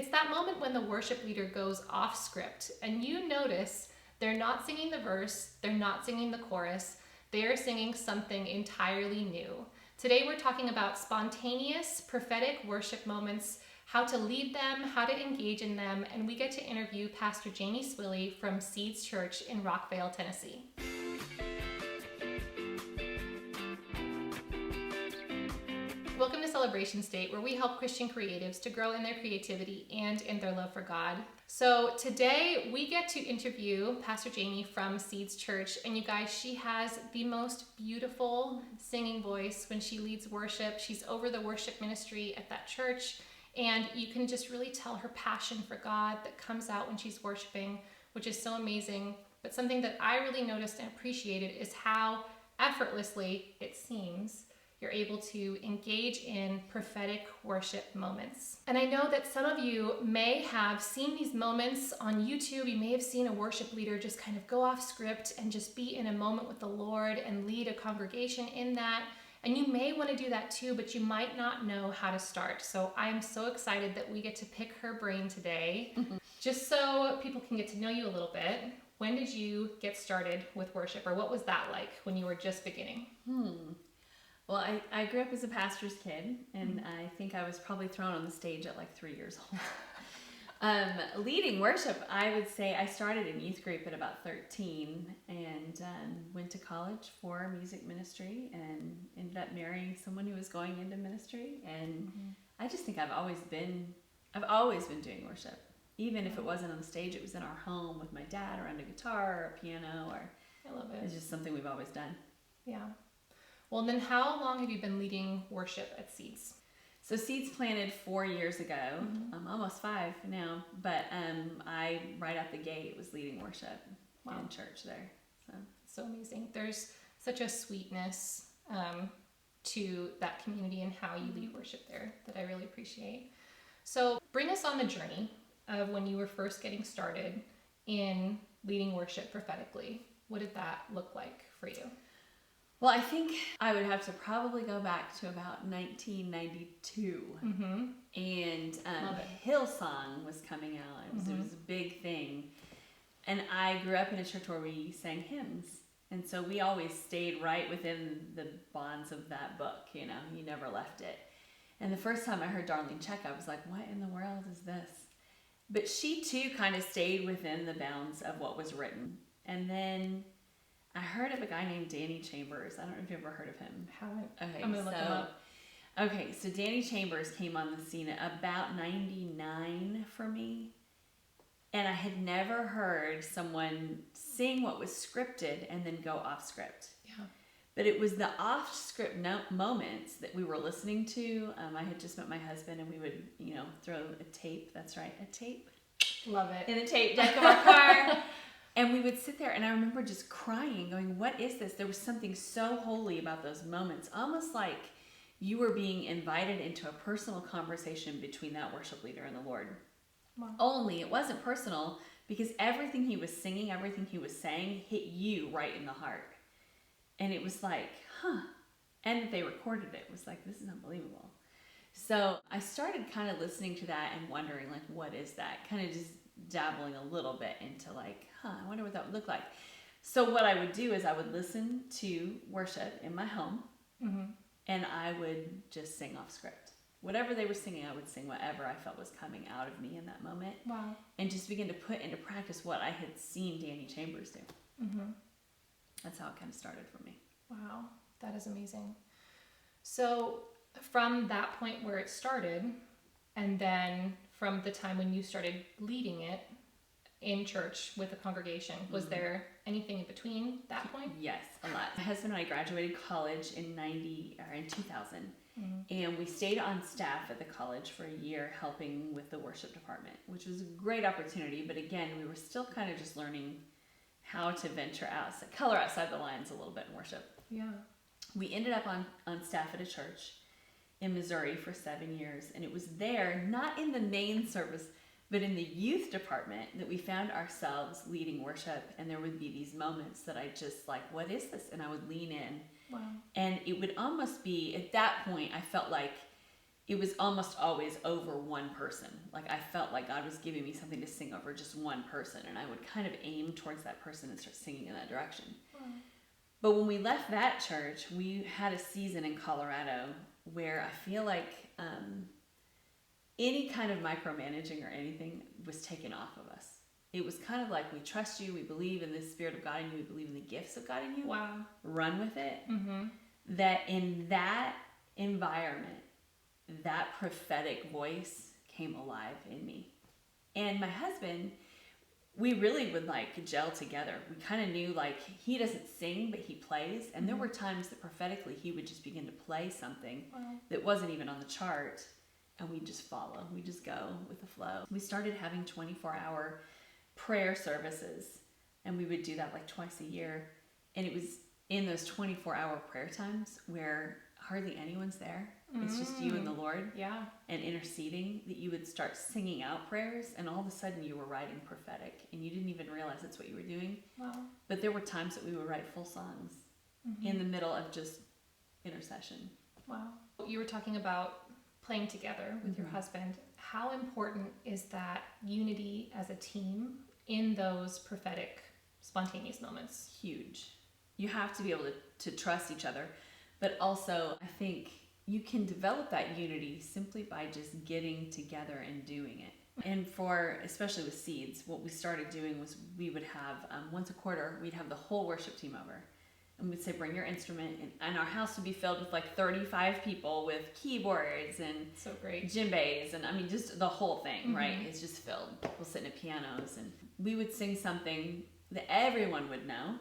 It's that moment when the worship leader goes off script and you notice they're not singing the verse, they're not singing the chorus, they are singing something entirely new. Today we're talking about spontaneous prophetic worship moments, how to lead them, how to engage in them, and we get to interview Pastor Jamé Swilley from Seeds Church in Rockvale, Tennessee. Welcome to Celebration State, where we help Christian creatives to grow in their creativity and in their love for God. So today we get to interview Pastor Jamé from Seeds Church, and you guys, she has the most beautiful singing voice when she leads worship. She's over the worship ministry at that church, and you can just really tell her passion for God that comes out when she's worshiping, which is so amazing. But something that I really noticed and appreciated is how effortlessly, it seems, you're able to engage in prophetic worship moments. And I know that some of you may have seen these moments on YouTube. You may have seen a worship leader just kind of go off script and just be in a moment with the Lord and lead a congregation in that. And you may want to do that too, but you might not know how to start. So I'm so excited that we get to pick her brain today, just so people can get to know you a little bit. When did you get started with worship, or what was that like when you were just beginning? Well, I grew up as a pastor's kid, and I think I was probably thrown on the stage at like 3 years old. Leading worship, I would say I started in youth group at about 13 and went to college for music ministry and ended up marrying someone who was going into ministry. And I just think I've always been doing worship. Even if it wasn't on the stage, it was in our home with my dad around a guitar or a piano, or I love it. It's just something we've always done. Yeah. Well, then how long have you been leading worship at Seeds? So Seeds planted 4 years ago, almost 5 now, but I, right out the gate, was leading worship in church there. So amazing. There's such a sweetness to that community and how you lead worship there that I really appreciate. So bring us on the journey of when you were first getting started in leading worship prophetically. What did that look like for you? Well, I think I would have to probably go back to about 1992. And Hillsong was coming out. It was a big thing. And I grew up in a church where we sang hymns. And so we always stayed right within the bonds of that book, you never left it. And the first time I heard Darlene Check, I was like, what in the world is this? But she too kind of stayed within the bounds of what was written. And then I heard of a guy named Danny Chambers. I don't know if you've ever heard of him. Haven't. Okay, I'm gonna look him up. Okay, so Danny Chambers came on the scene at about 99 for me. And I had never heard someone sing what was scripted and then go off script. Yeah. But it was the off script moments that we were listening to. I had just met my husband, and we would, throw a tape. That's right, a tape. Love it. In the tape deck of our car. And we would sit there, and I remember just crying, going, what is this? There was something so holy about those moments, almost like you were being invited into a personal conversation between that worship leader and the Lord. Wow. Only it wasn't personal, because everything he was singing, everything he was saying hit you right in the heart. And it was like, and they recorded it. It was like, this is unbelievable. So I started kind of listening to that and wondering, like, what is that? Kind of just dabbling a little bit into like, I wonder what that would look like. So what I would do is I would listen to worship in my home, and I would just sing off script. Whatever they were singing, I would sing whatever I felt was coming out of me in that moment. Wow. And just begin to put into practice what I had seen Danny Chambers do. That's how it kind of started for me. Wow, that is amazing. So from that point where it started, and then from the time when you started leading it in church with the congregation, was there anything in between that point? Yes, a lot. My husband and I graduated college in 2000, and we stayed on staff at the college for a year helping with the worship department, which was a great opportunity. But again, we were still kind of just learning how to venture out, color outside the lines a little bit in worship. Yeah. We ended up on staff at a church in Missouri for 7 years, and it was there, not in the main service, but in the youth department, that we found ourselves leading worship. And there would be these moments that I just like, what is this? And I would lean in. Wow. And it would almost be, at that point, I felt like it was almost always over one person. Like I felt like God was giving me something to sing over just one person, and I would kind of aim towards that person and start singing in that direction. But when we left that church, we had a season in Colorado where I feel like any kind of micromanaging or anything was taken off of us. It was kind of like, we trust you, we believe in the Spirit of God in you, we believe in the gifts of God in you. Wow. Run with it. That in that environment, that prophetic voice came alive in me. And my husband, we really would like gel together. We kind of knew, like, he doesn't sing, but he plays. And there were times that prophetically he would just begin to play something that wasn't even on the chart. And we just follow. We just go with the flow. We started having 24-hour prayer services. And we would do that like twice a year. And it was in those 24-hour prayer times where hardly anyone's there. It's just you and the Lord. Yeah. And interceding, that you would start singing out prayers, and all of a sudden you were writing prophetic, and you didn't even realize that's what you were doing. Wow. But there were times that we would write full songs in the middle of just intercession. Wow. You were talking about playing together with your husband. How important is that unity as a team in those prophetic, spontaneous moments? Huge. You have to be able to trust each other, but also I think you can develop that unity simply by just getting together and doing it. And especially with Seeds, what we started doing was we would have, once a quarter, we'd have the whole worship team over. And we'd say, bring your instrument. And our house would be filled with like 35 people with keyboards and so great djembes. And I mean, just the whole thing, right? It's just filled. People sitting at pianos. And we would sing something that everyone would know.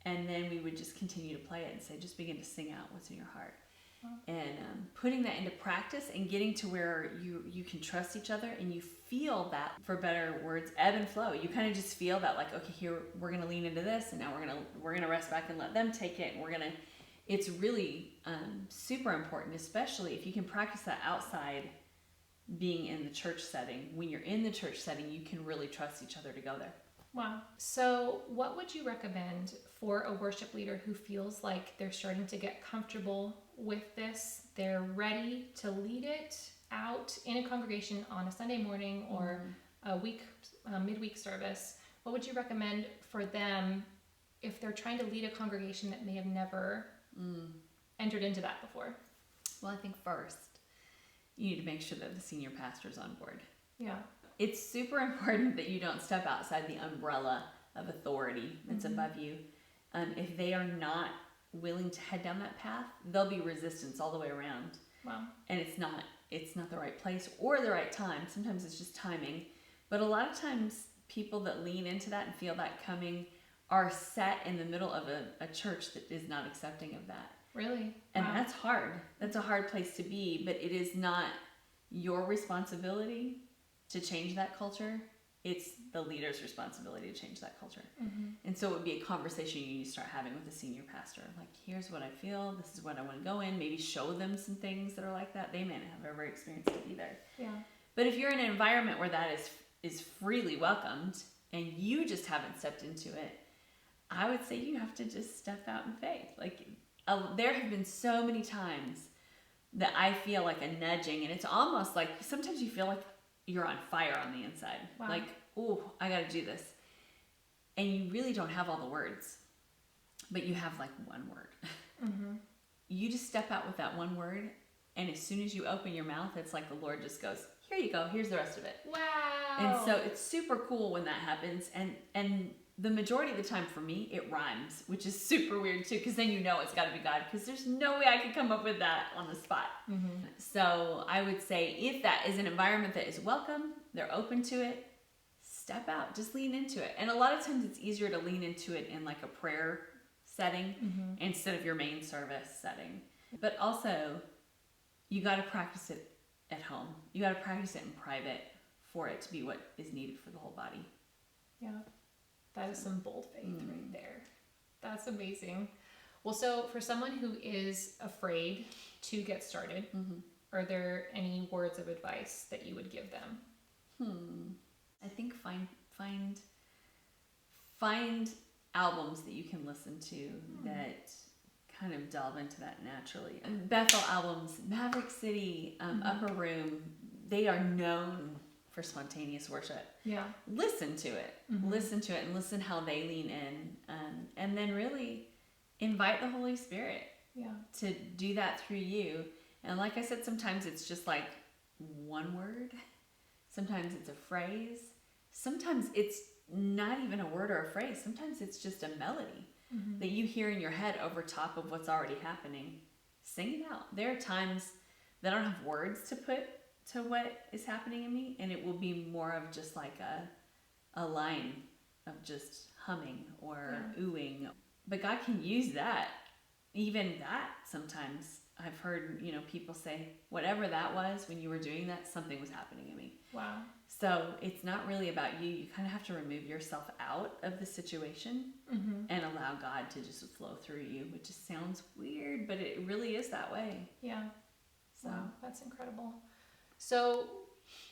And then we would just continue to play it and say, just begin to sing out what's in your heart. And putting that into practice and getting to where you can trust each other, and you feel that, for better words, ebb and flow. You kind of just feel that, like, okay, here we're gonna lean into this, and now we're gonna rest back and let them take it. And it's really super important, especially if you can practice that outside being in the church setting. When you're in the church setting, you can really trust each other to go there. Wow. So what would you recommend for a worship leader who feels like they're starting to get comfortable with this? They're ready to lead it out in a congregation on a Sunday morning or a midweek service. What would you recommend for them if they're trying to lead a congregation that may have never entered into that before? Well, I think first, you need to make sure that the senior pastor's on board. Yeah. It's super important that you don't step outside the umbrella of authority that's above you. If they are not willing to head down that path, there'll be resistance all the way around. Wow. And it's not the right place or the right time. Sometimes it's just timing. But a lot of times people that lean into that and feel that coming are set in the middle of a church that is not accepting of that. Really? And that's hard. That's a hard place to be, but it is not your responsibility to change that culture. It's the leader's responsibility to change that culture. And so it would be a conversation you need to start having with the senior pastor. Like, here's what I feel. This is what I want to go in. Maybe show them some things that are like that. They may not have ever experienced it either. Yeah. But if you're in an environment where that is freely welcomed and you just haven't stepped into it, I would say you have to just step out in faith. Like, there have been so many times that I feel like a nudging, and it's almost like sometimes you feel like you're on fire on the inside. Wow. Like, oh, I got to do this. And you really don't have all the words, but you have like one word. You just step out with that one word, and as soon as you open your mouth, it's like the Lord just goes, here you go, here's the rest of it. Wow. And so it's super cool when that happens. And the majority of the time for me, it rhymes, which is super weird too, because then you know it's got to be God, because there's no way I could come up with that on the spot. So I would say if that is an environment that is welcome, they're open to it, step out, just lean into it. And a lot of times it's easier to lean into it in like a prayer setting instead of your main service setting. But also, you got to practice it at home. You got to practice it in private for it to be what is needed for the whole body. Yeah. That is some bold faith right there. That's amazing. Well, so for someone who is afraid to get started, are there any words of advice that you would give them? I think find albums that you can listen to that kind of delve into that naturally. Bethel albums, Maverick City, Upper Room, they are known for spontaneous worship. Yeah. Listen to it. Listen to it and listen how they lean in. And then really invite the Holy Spirit to do that through you. And like I said, sometimes it's just like one word. Sometimes it's a phrase. Sometimes it's not even a word or a phrase. Sometimes it's just a melody that you hear in your head over top of what's already happening. Sing it out. There are times that I don't have words to put to what is happening in me, and it will be more of just like a line of just humming or oohing. But God can use that. Even that sometimes. I've heard, people say, whatever that was when you were doing that, something was happening in me. Wow. So it's not really about you. You kind of have to remove yourself out of the situation and allow God to just flow through you, which just sounds weird, but it really is that way. Yeah. So. Wow, that's incredible. So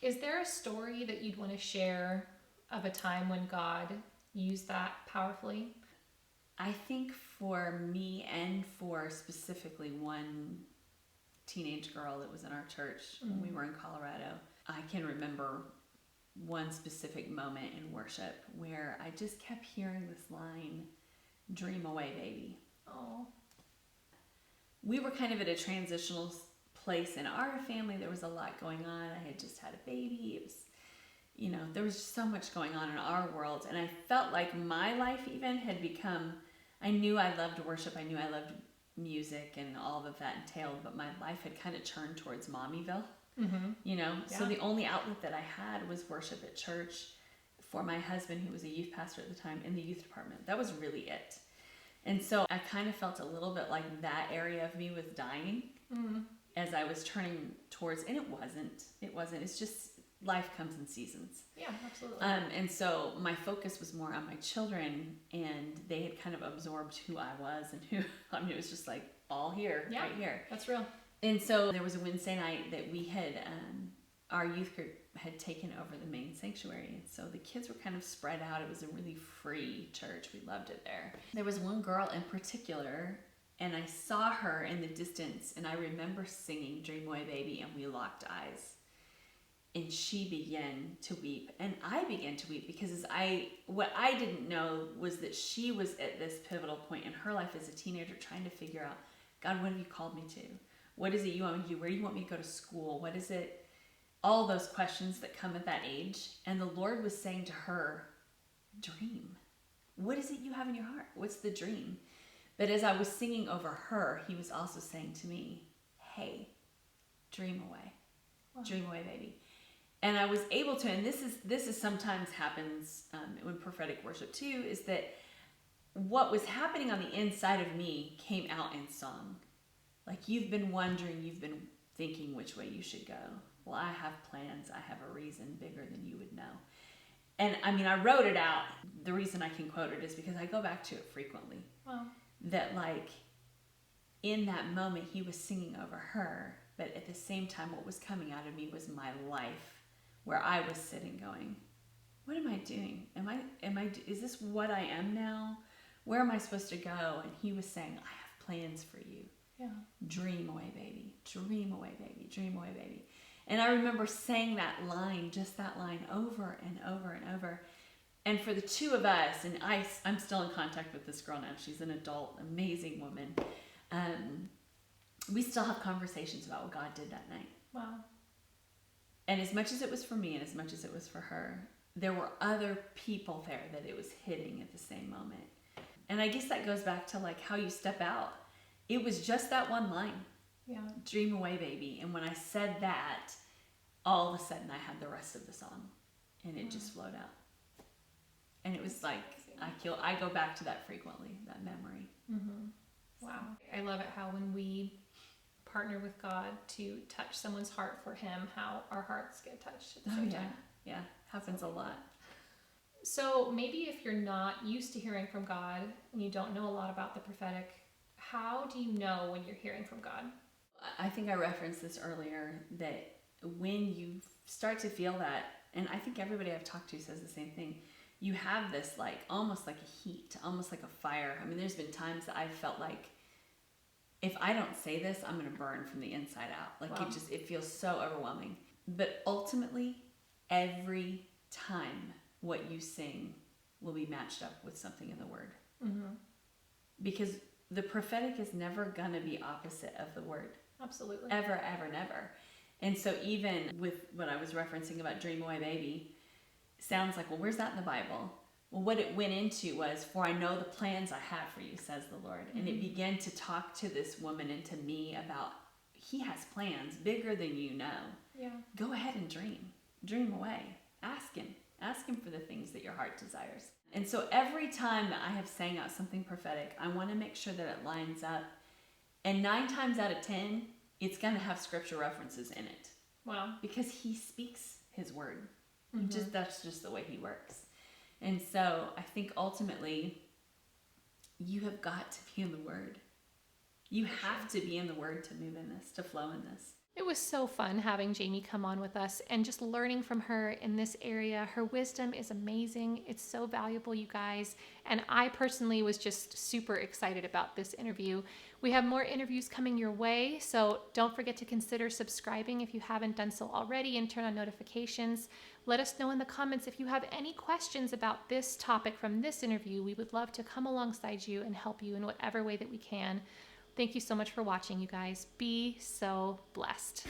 is there a story that you'd want to share of a time when God used that powerfully? I think for me and for specifically one teenage girl that was in our church when we were in Colorado, I can remember one specific moment in worship where I just kept hearing this line, "Dream away, baby." Oh. We were kind of at a transitional place in our family. There was a lot going on. I had just had a baby. It was, there was just so much going on in our world. And I felt like my life even had become, I knew I loved worship. I knew I loved music and all of that entailed, but my life had kind of turned towards mommyville, So the only outlet that I had was worship at church for my husband, who was a youth pastor at the time, in the youth department. That was really it. And so I kind of felt a little bit like that area of me was dying as I was turning towards, and it wasn't. It's just life comes in seasons. Yeah, absolutely. And so my focus was more on my children, and they had kind of absorbed who I was and it was just like all here, right here. That's real. And so there was a Wednesday night that we had, our youth group had taken over the main sanctuary. And so the kids were kind of spread out. It was a really free church. We loved it there. There was one girl in particular, and I saw her in the distance, and I remember singing "Dream Away, Baby," and we locked eyes. And she began to weep, and I began to weep because what I didn't know was that she was at this pivotal point in her life as a teenager, trying to figure out, God, what have you called me to? What is it you want me to do? Where do you want me to go to school? What is it? All those questions that come at that age. And the Lord was saying to her, dream. What is it you have in your heart? What's the dream? But as I was singing over her, he was also saying to me, hey, dream away. Wow. Dream away, baby. And I was able to, and this is sometimes happens when prophetic worship too, is that what was happening on the inside of me came out in song. Like, you've been wondering, you've been thinking which way you should go. Well, I have plans. I have a reason bigger than you would know. And I mean, I wrote it out. The reason I can quote it is because I go back to it frequently. Wow. That like in that moment he was singing over her, but at the same time what was coming out of me was my life, where I was sitting going, what am I doing? Is this what I am now? Where am I supposed to go? And he was saying, I have plans for you. Yeah. Dream away, baby. Dream away, baby. Dream away, baby. And I remember saying that line, just that line, over and over and over. And for the two of us, and I'm still in contact with this girl now. She's an adult, amazing woman. We still have conversations about what God did that night. Wow. And as much as it was for me and as much as it was for her, there were other people there that it was hitting at the same moment. And I guess that goes back to like how you step out. It was just that one line. Yeah. Dream away, baby. And when I said that, all of a sudden I had the rest of the song. And it just flowed out. And it was like, I go back to that frequently, that memory. Mm-hmm. Wow. I love it how when we partner with God to touch someone's heart for him, how our hearts get touched at the same time. Yeah, happens a lot. So maybe if you're not used to hearing from God and you don't know a lot about the prophetic, how do you know when you're hearing from God? I think I referenced this earlier, that when you start to feel that, and I think everybody I've talked to says the same thing, you have this like almost like a heat, almost like a fire. I mean, there's been times that I've felt like if I don't say this, I'm going to burn from the inside out. Like Wow. it feels so overwhelming. But ultimately, every time what you sing will be matched up with something in the Word. Mm-hmm. Because the prophetic is never going to be opposite of the Word. Absolutely. Ever, ever, never. And so even with what I was referencing about Dream Away Baby, sounds like, well, where's that in the Bible? Well, what it went into was, for I know the plans I have for you, says the Lord. Mm-hmm. And it began to talk to this woman and to me about, he has plans bigger than you know. Yeah. Go ahead and dream. Dream away. Ask him. Ask him for the things that your heart desires. And so every time that I have sang out something prophetic, I want to make sure that it lines up. And 9 times out of 10, it's going to have scripture references in it. Wow. Because he speaks his word. Mm-hmm. That's just the way he works. And so I think ultimately, you have got to be in the Word. You have to be in the Word to move in this, to flow in this. It was so fun having Jamie come on with us and just learning from her in this area. Her wisdom is amazing. It's so valuable, you guys. And I personally was just super excited about this interview. We have more interviews coming your way, so don't forget to consider subscribing if you haven't done so already and turn on notifications. Let us know in the comments if you have any questions about this topic from this interview. We would love to come alongside you and help you in whatever way that we can. Thank you so much for watching, you guys. Be so blessed.